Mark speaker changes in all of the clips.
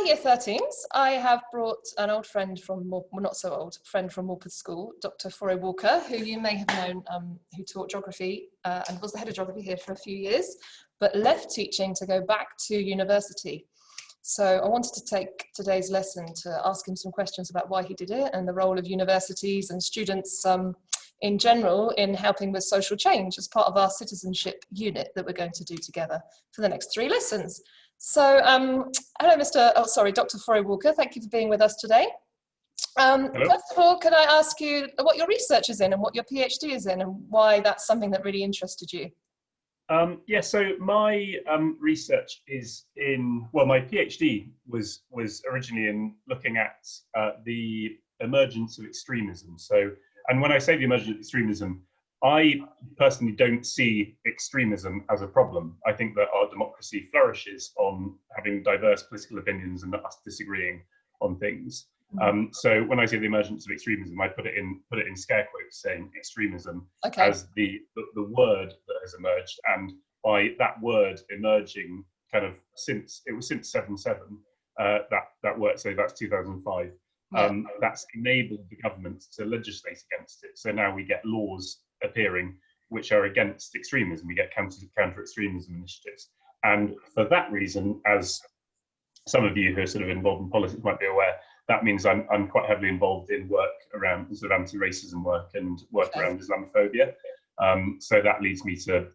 Speaker 1: Year 13s. I have brought an old friend from, well, not so old, friend from Morpeth School, Dr. Foray Walker, who you may have known, who taught geography and was the head of geography here for a few years, but left teaching to go back to university. So I wanted to take today's lesson to ask him some questions about why he did it and the role of universities and students in general in helping with social change as part of our citizenship unit that we're going to do together for the next 3 lessons. So, hello, Dr. Foray Walker, thank you for being with us today. First of all, can I ask you what your research is in and what your PhD is in and why that's something that really interested you?
Speaker 2: So my research is in, well, my PhD was originally in looking at the emergence of extremism. So, and when I say the emergence of extremism, I personally don't see extremism as a problem. I think that our democracy flourishes on having diverse political opinions and us disagreeing on things. So when I say the emergence of extremism, I put it in scare quotes, saying extremism as the word that has emerged, and by that word emerging kind of since 7/7, that word, so that's 2005. That's enabled the government to legislate against it. So now we get laws appearing which are against extremism. We get counter extremism initiatives, and for that reason, as some of you who are sort of involved in politics might be aware, that means I'm quite heavily involved in work around sort of anti-racism work and work around Islamophobia. So that leads me to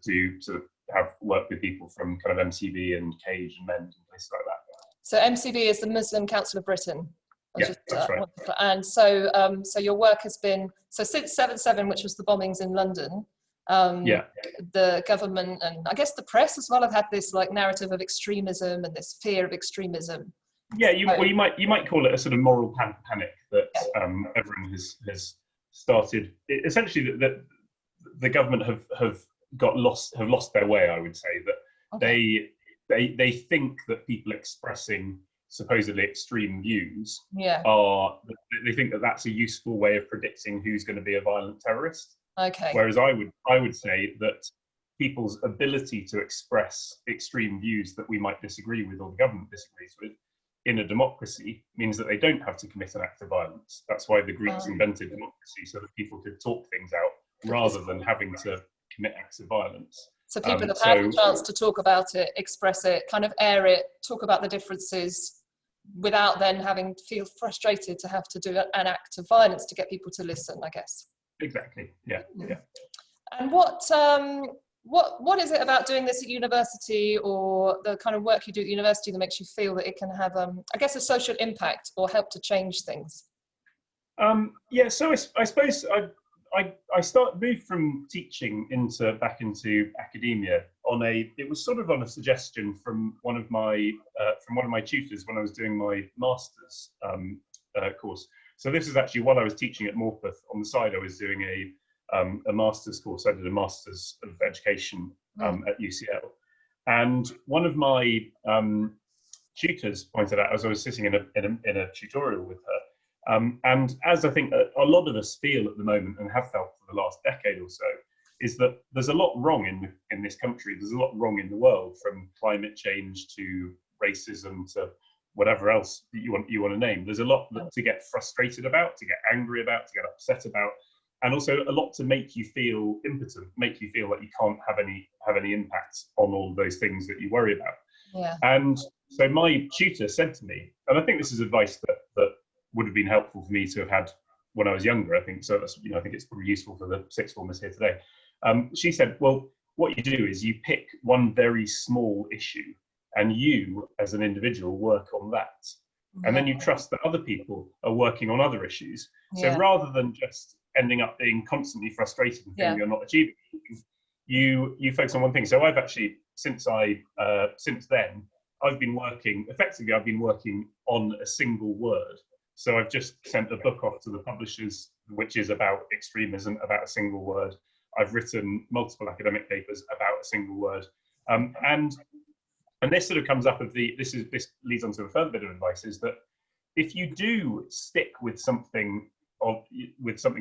Speaker 2: have work with people from kind of MCB and Cage and MEND and places like that.
Speaker 1: So MCB is the Muslim Council of Britain.
Speaker 2: Yeah, that's right.
Speaker 1: And so, so your work has been, so since 7/7, which was the bombings in London, the government and I guess the press as well have had this like narrative of extremism and this fear of extremism.
Speaker 2: Yeah, you might call it a sort of moral panic that everyone has started. Essentially, that the government have lost their way. I would say that they think that people expressing supposedly extreme views they think that that's a useful way of predicting who's going to be a violent terrorist. Whereas I would say that people's ability to express extreme views that we might disagree with or the government disagrees with in a democracy means that they don't have to commit an act of violence. That's why the Greeks invented democracy, so that people could talk things out rather than having to commit acts of violence.
Speaker 1: So people have had a chance to talk about it, express it, kind of air it, talk about the differences without then having to feel frustrated to have to do an act of violence to get people to listen, I guess. Exactly, yeah. And what is it about doing this at university or the kind of work you do at university that makes you feel that it can have, I guess, a social impact or help to change things?
Speaker 2: So I suppose I moved from teaching back into academia it was sort of on a suggestion from one of my tutors when I was doing my master's course. So this is actually while I was teaching at Morpeth. On the side, I was doing a master's course. I did a master's of education at UCL, and one of my tutors pointed out as I was sitting in a tutorial with her. And as I think a lot of us feel at the moment and have felt for the last decade or so, is that there's a lot wrong in this country. There's a lot wrong in the world, from climate change to racism to whatever else that you want to name. There's a lot to get frustrated about, to get angry about, to get upset about, and also a lot to make you feel impotent, make you feel like you can't have any impact on all those things that you worry about.
Speaker 1: Yeah.
Speaker 2: And so my tutor said to me, and I think this is advice that would have been helpful for me to have had when I was younger. I think so. That's, I think it's probably useful for the sixth formers here today. She said, well, what you do is you pick one very small issue and you, as an individual, work on that. And then you trust that other people are working on other issues. So rather than just ending up being constantly frustrated and feeling you're not achieving anything, you focus on one thing. So I've actually, since then, I've been working on a single word. So I've just sent a book off to the publishers, which is about extremism, about a single word. I've written multiple academic papers about a single word. And this sort of comes up of this leads on to a further bit of advice, is that if you do stick with something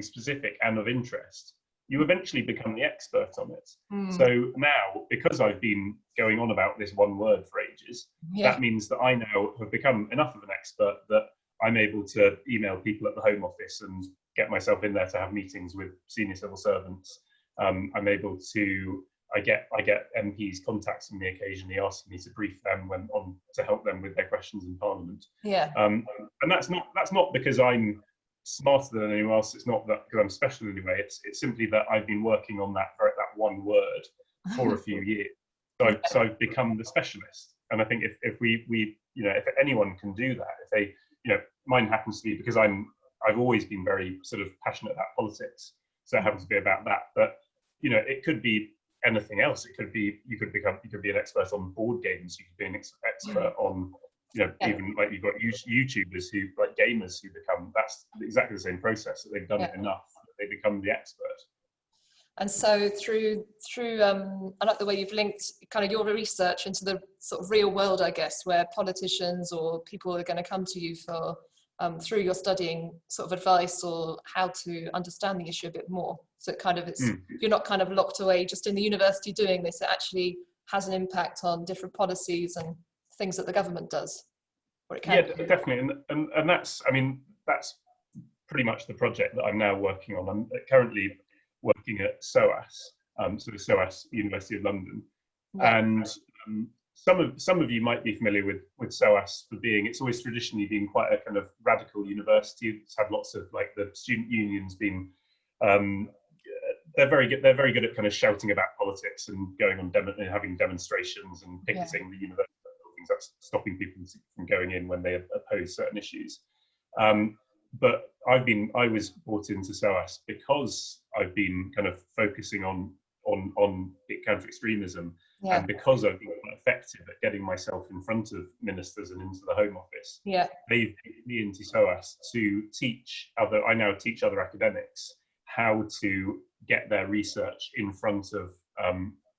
Speaker 2: specific and of interest, you eventually become the expert on it.
Speaker 1: Mm.
Speaker 2: So now, because I've been going on about this one word for ages, that means that I now have become enough of an expert that I'm able to email people at the Home Office and get myself in there to have meetings with senior civil servants. I'm able to, I get MPs contacting me occasionally, asking me to brief them to help them with their questions in Parliament.
Speaker 1: Yeah.
Speaker 2: And that's not because I'm smarter than anyone else. It's not that because I'm special in any way. It's simply that I've been working on that one word for a few years. So I've become the specialist. And I think if we if anyone can do that, if they, mine happens to be because I've always been very sort of passionate about politics. So it happens to be about that. But it could be anything else. It could be you could be an expert on board games. You could be an expert on even like you've got YouTubers who, like gamers who become, that's exactly the same process, that they've done it enough that they become the expert.
Speaker 1: And so through I like the way you've linked kind of your research into the sort of real world, I guess, where politicians or people are going to come to you for through your studying sort of advice or how to understand the issue a bit more. So it kind of you're not kind of locked away just in the university doing this. It actually has an impact on different policies and things that the government does. Or it can.
Speaker 2: Yeah, definitely, and that's pretty much the project that I'm now working on. I'm currently working at SOAS, so the SOAS University of London, and some of you might be familiar with SOAS for being, it's always traditionally been quite a kind of radical university. It's had lots of, like, the student unions being, they're very good at kind of shouting about politics and going on and having demonstrations and picketing the university. That's stopping people from going in when they oppose certain issues. But I was brought into SOAS because I've been kind of focusing on counter-extremism, and because I've been quite effective at getting myself in front of ministers and into the Home Office. They've put me into SOAS to I now teach other academics how to get their research in front of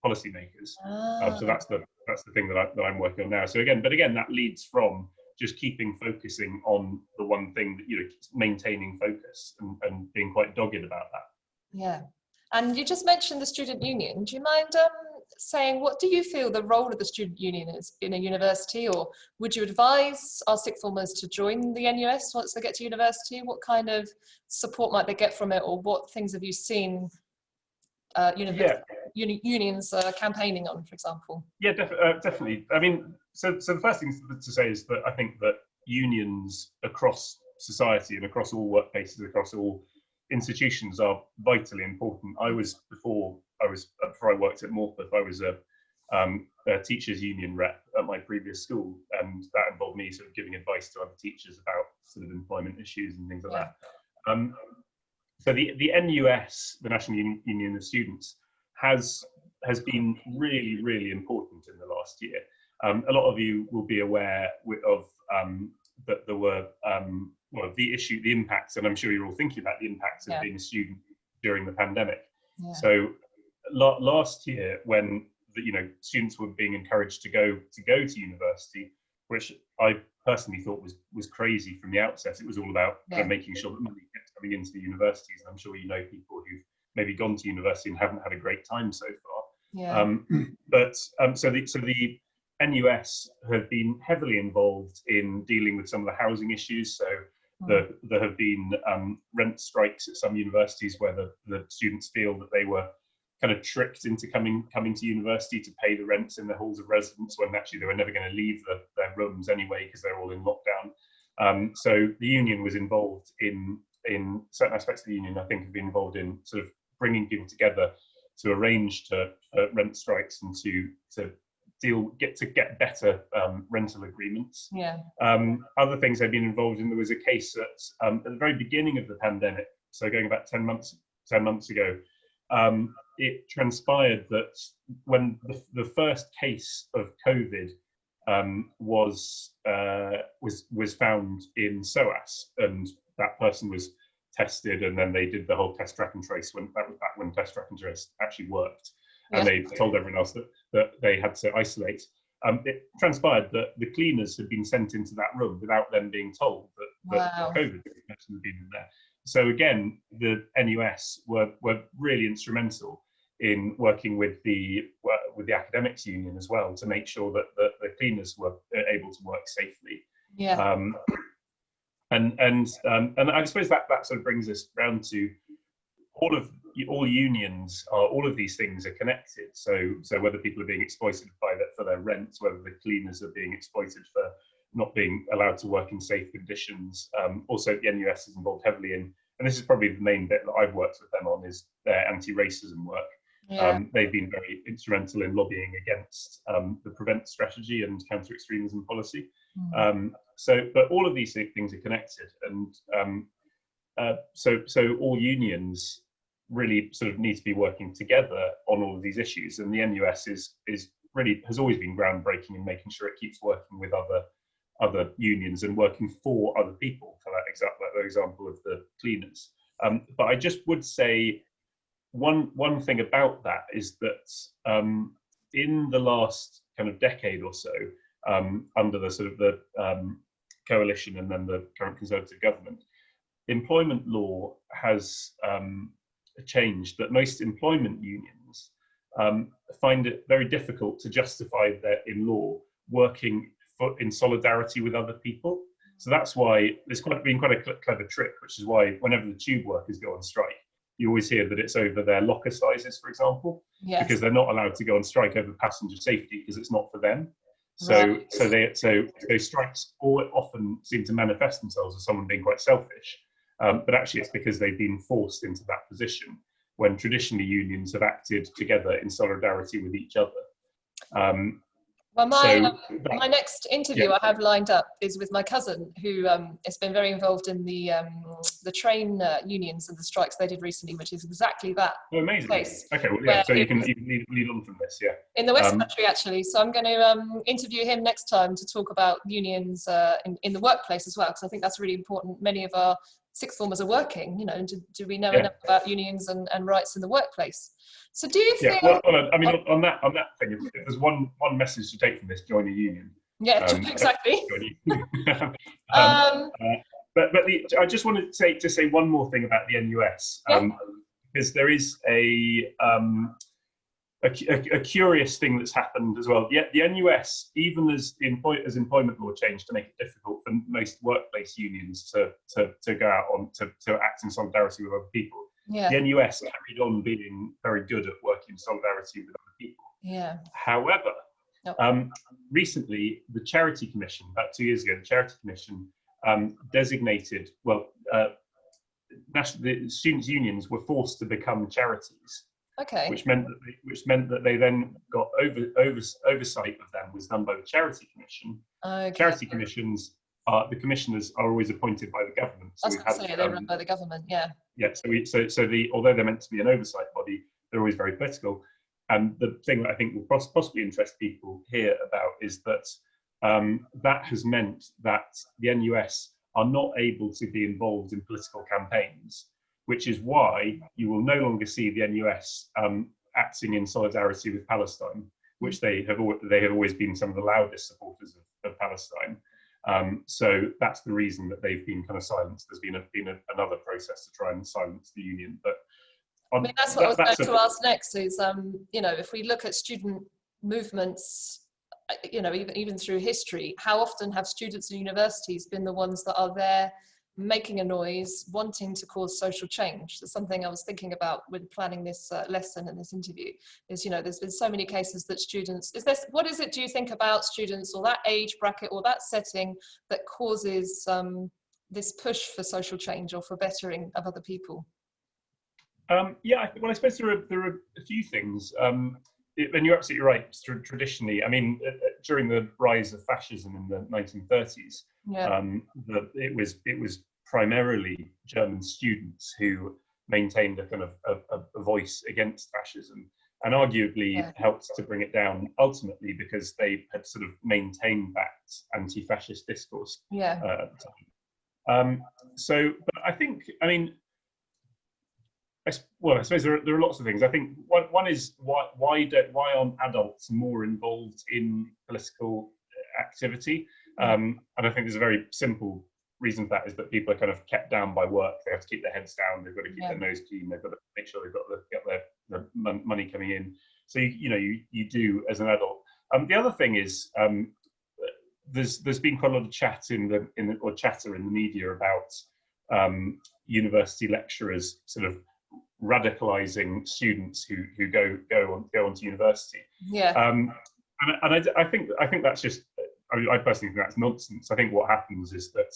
Speaker 2: policymakers. So that's the thing that I'm working on now. So again, that leads from just focusing on the one thing that, maintaining focus and being quite dogged about that.
Speaker 1: Yeah. And you just mentioned the student union. Do you mind saying, what do you feel the role of the student union is in a university, or would you advise our sixth formers to join the NUS once they get to university? What kind of support might they get from it, or what things have you seen unions campaigning on, for example?
Speaker 2: Yeah, definitely. I mean, so the first thing to say is that I think that unions across society and across all workplaces, across all institutions, are vitally important. Before I worked at Morpeth, I was a teachers union rep at my previous school, and that involved me sort of giving advice to other teachers about sort of employment issues and things like that. So the NUS, the National Union of Students, has been really, really important in the last year. A lot of you will be aware of that there were the impacts, and I'm sure you're all thinking about the impacts of being a student during the pandemic. So last year, when students were being encouraged to go to university, which I personally thought was crazy from the outset. It was all about making sure that money kept coming into the universities. And I'm sure you know people who've maybe gone to university and haven't had a great time so far. So the NUS have been heavily involved in dealing with some of the housing issues. So there have been rent strikes at some universities where the students feel that they were kind of tricked into coming to university to pay the rents in their halls of residence, when actually they were never going to leave their rooms anyway because they're all in lockdown. So the union was involved in certain aspects of the union. I think have been involved in sort of bringing people together to arrange to rent strikes and to get better rental agreements. Other things they've been involved in. There was a case at the very beginning of the pandemic, so going about 10 months ago. It transpired that when the first case of COVID was found in SOAS, and that person was tested, and then they did the whole test, track and trace. That was back when test, track and trace actually worked, and they told everyone else that they had to isolate. It transpired that the cleaners had been sent into that room without them being told that COVID person had been in there. so again, the NUS were really instrumental in working with the academics union as well to make sure that the cleaners were able to work safely.
Speaker 1: Yeah.
Speaker 2: And I suppose that sort of brings us round to all unions are, all of these things are connected. So whether people are being exploited for their rent, whether the cleaners are being exploited for not being allowed to work in safe conditions. Also, the NUS is involved heavily in, and this is probably the main bit that I've worked with them on, is their anti-racism work.
Speaker 1: Yeah.
Speaker 2: They've been very instrumental in lobbying against the prevent strategy and counter-extremism policy. But all of these things are connected, and so all unions really sort of need to be working together on all of these issues. And the NUS has always been groundbreaking in making sure it keeps working with other unions and working for other people. For that example of the cleaners. But I just would say one thing about that is that in the last kind of decade or so, under the sort of the coalition and then the current Conservative government, employment law has changed, that most employment unions find it very difficult to justify their in law working in solidarity with other people. So that's why there's been quite a clever trick, which is why whenever the tube workers go on strike, you always hear that it's over their locker sizes, for example, because they're not allowed to go on strike over passenger safety because it's not for them. So strikes often seem to manifest themselves as someone being quite selfish, but actually it's because they've been forced into that position when traditionally unions have acted together in solidarity with each other.
Speaker 1: Well, my next interview I have lined up is with my cousin, who has been very involved in the train unions and the strikes they did recently, which is exactly that.
Speaker 2: Oh, amazing.
Speaker 1: Case.
Speaker 2: Okay, well, yeah, so you can lead on from this, yeah.
Speaker 1: In the West Country, actually. So I'm going to interview him next time to talk about unions in the workplace as well, because I think that's really important. Many of our sixth formers are working, and do we know enough about unions and rights in the workplace? So do you feel...
Speaker 2: Yeah, well, I mean, on that thing, if there's one message to take from this, join a union.
Speaker 1: Yeah, exactly.
Speaker 2: But I just wanted to say one more thing about the NUS, because there is a curious thing that's happened as well. The NUS, even as employment law changed to make it difficult for most workplace unions to go out to act in solidarity with other people, the NUS carried on being very good at working in solidarity with other people. However, recently the Charity Commission, about 2 years ago, the Charity Commission designated, the students' unions were forced to become charities.
Speaker 1: Okay.
Speaker 2: Which meant that they then got oversight of them was done by the Charity Commission.
Speaker 1: Okay.
Speaker 2: Charity commissions the commissioners are always appointed by the government. So
Speaker 1: they're run by the government, yeah.
Speaker 2: Yeah. Although they're meant to be an oversight body, they're always very political. And the thing that I think will possibly interest people here about is that that has meant that the NUS are not able to be involved in political campaigns, which is why you will no longer see the NUS acting in solidarity with Palestine, which they have always been some of the loudest supporters of Palestine. So that's the reason that they've been kind of silenced. There's been another process to try and silence the union. But
Speaker 1: I mean, that's what I was going to ask next is, if we look at student movements, even through history, how often have students and universities been the ones that are there making a noise, wanting to cause social change? That's something I was thinking about when planning this lesson and this interview, is, there's been so many cases that students, what is it, do you think, about students or that age bracket or that setting that causes this push for social change or for bettering of other people?
Speaker 2: I suppose there are a few things. And you're absolutely right. Traditionally, I mean, during the rise of fascism in the 1930s, it was primarily German students who maintained a kind of a voice against fascism, and arguably helped to bring it down ultimately because they had sort of maintained that anti-fascist discourse at the time. But I think, I suppose there are lots of things. I think one is why aren't adults more involved in political activity? And I think there's a very simple reason for that is that people are kind of kept down by work. They have to keep their heads down. They've got to keep their nose clean. They've got to make sure they've got the money coming in. So you do as an adult. The other thing is there's been quite a lot of chatter in the media about university lecturers sort of radicalizing students who go on to university. And I think that's just, I personally think that's nonsense. I think what happens is that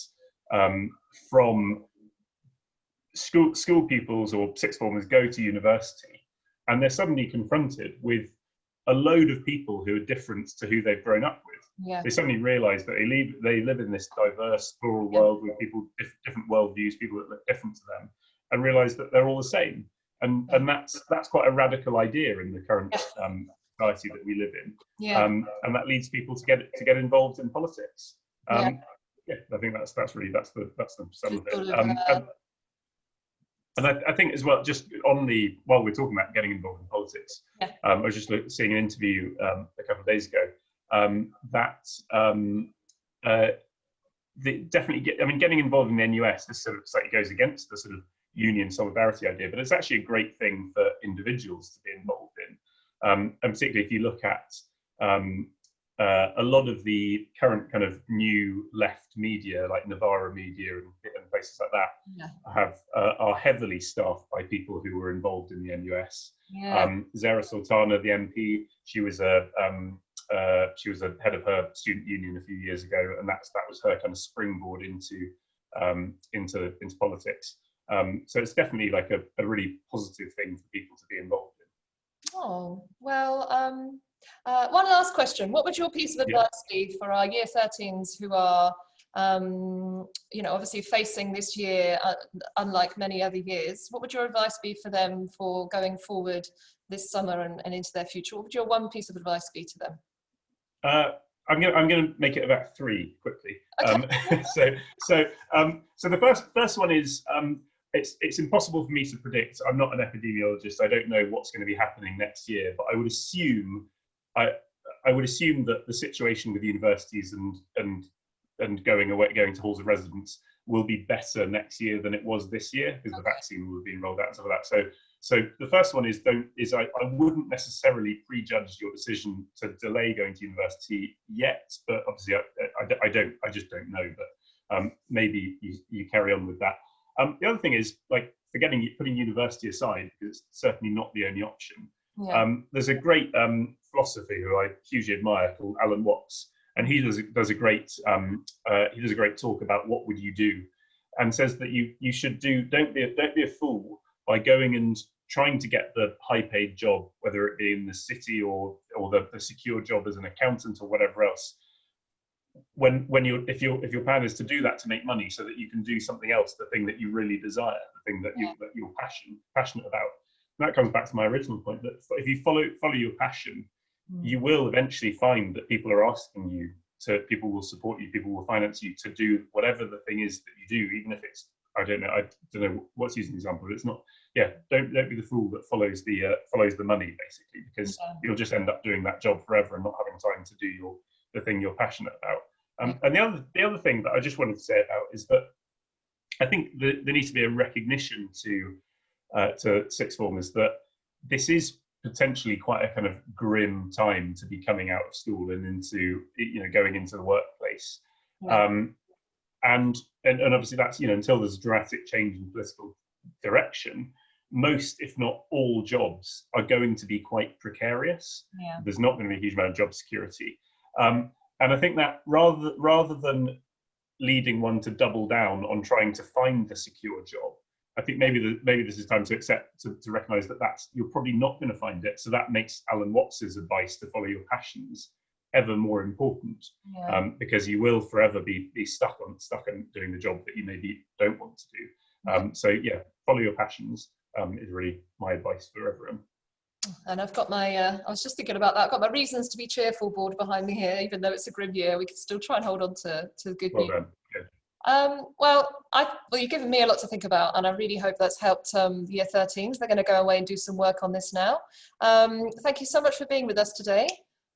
Speaker 2: from school pupils or sixth formers go to university, and they're suddenly confronted with a load of people who are different to who they've grown up with. They suddenly realise that they live in this diverse, plural world with people different worldviews, people that look different to them, and realise that they're all the same. And that's quite a radical idea in the current society that we live in. And that leads people to get involved in politics. I think that's the sum of it. And I think as well, just while we're talking about getting involved in politics, I was just seeing an interview a couple of days ago getting involved in the NUS, this sort of slightly goes against the sort of union solidarity idea, but it's actually a great thing for individuals to be involved in. And particularly if you look at a lot of the current kind of new left media, like Novara Media and places like that, are heavily staffed by people who were involved in the NUS. Zara Sultana, the MP, she was a head of her student union a few years ago, and that was her kind of springboard into politics. So it's definitely like a really positive thing for people to be involved in.
Speaker 1: Oh, well, one last question. What would your piece of advice be for our year 13s who are, obviously facing this year, unlike many other years? What would your advice be for them for going forward this summer and into their future? What would your one piece of advice be to them?
Speaker 2: I'm going to make it about three quickly. Okay. So the first one is it's impossible for me to predict. I'm not an epidemiologist. I don't know what's going to be happening next year, but I would assume that the situation with universities and going to halls of residence will be better next year than it was this year, because the vaccine will have been rolled out and stuff like that. So the first one is I wouldn't necessarily prejudge your decision to delay going to university yet, but obviously I just don't know. But maybe you carry on with that. The other thing is, like, putting university aside, because it's certainly not the only option. There's a great philosopher who I hugely admire called Alan Watts, and he does a great talk about what would you do, and says that you should don't be a fool by going and trying to get the high-paid job, whether it be in the city or the secure job as an accountant or whatever else. If your plan is to do that to make money, so that you can do something else, the thing that you really desire, the thing that you're passionate about. And that comes back to my original point, that if you follow your passion, you will eventually find that people are asking you people will support you, people will finance you to do whatever the thing is that you do, even if it's, I don't know what's using an example, but it's not, don't be the fool that follows the money, basically, because you'll just end up doing that job forever and not having time to do the thing you're passionate about. And the other thing that I just wanted to say about is that I think there needs to be a recognition to sixth formers that this is potentially quite a kind of grim time to be coming out of school and into going into the workplace. And obviously that's until there's a dramatic change in political direction, most, if not all, jobs are going to be quite precarious. There's not going to be a huge amount of job security. And I think that rather than leading one to double down on trying to find the secure job, I think maybe this is time to recognise that you're probably not going to find it. So that makes Alan Watts's advice to follow your passions ever more important, because you will forever be stuck on doing the job that you maybe don't want to do. So follow your passions is really my advice for everyone.
Speaker 1: And I've got my, I was just thinking about that, I've got my reasons to be cheerful board behind me here. Even though it's a grim year, we can still try and hold on to the good news.
Speaker 2: Well done. Good.
Speaker 1: Well, you've given me a lot to think about, and I really hope that's helped year 13s. They're going to go away and do some work on this now. Thank you so much for being with us today.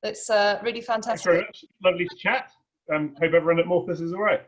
Speaker 1: It's really fantastic.
Speaker 2: Thanks very much. Lovely to chat. Hope everyone at Morpheus is all right.